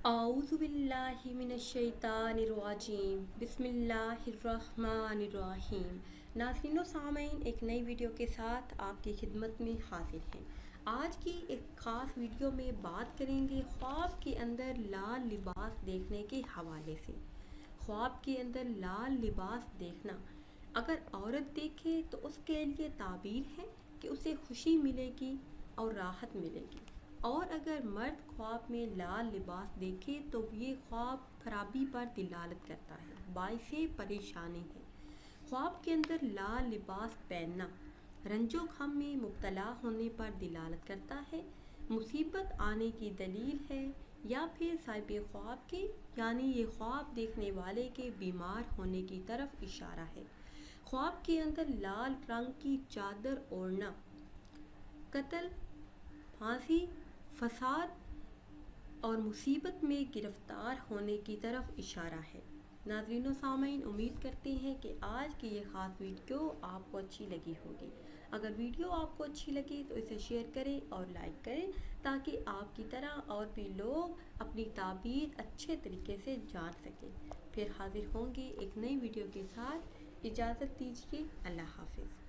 اعوذ باللہ من الشیطان الرجیم بسم اللہ الرحمن الرحیم۔ ناظرین و سامعین، ایک نئی ویڈیو کے ساتھ آپ کی خدمت میں حاضر ہیں۔ آج کی ایک خاص ویڈیو میں بات کریں گے خواب کے اندر لال لباس دیکھنے کے حوالے سے۔ خواب کے اندر لال لباس دیکھنا اگر عورت دیکھے تو اس کے لیے تعبیر ہے کہ اسے خوشی ملے گی اور راحت ملے گی، اور اگر مرد خواب میں لال لباس دیکھے تو یہ خواب خرابی پر دلالت کرتا ہے، باعث پریشانی ہے۔ خواب کے اندر لال لباس پہننا رنج و غم میں مبتلا ہونے پر دلالت کرتا ہے، مصیبت آنے کی دلیل ہے، یا پھر صاحب خواب کے یعنی یہ خواب دیکھنے والے کے بیمار ہونے کی طرف اشارہ ہے۔ خواب کے اندر لال رنگ کی چادر اوڑھنا قتل، پھانسی، فساد اور مصیبت میں گرفتار ہونے کی طرف اشارہ ہے۔ ناظرین و سامعین، امید کرتے ہیں کہ آج کی یہ خاص ویڈیو آپ کو اچھی لگی ہوگی۔ اگر ویڈیو آپ کو اچھی لگی تو اسے شیئر کریں اور لائک کریں تاکہ آپ کی طرح اور بھی لوگ اپنی تعبیر اچھے طریقے سے جان سکیں۔ پھر حاضر ہوں گے ایک نئی ویڈیو کے ساتھ۔ اجازت دیجیے، اللہ حافظ۔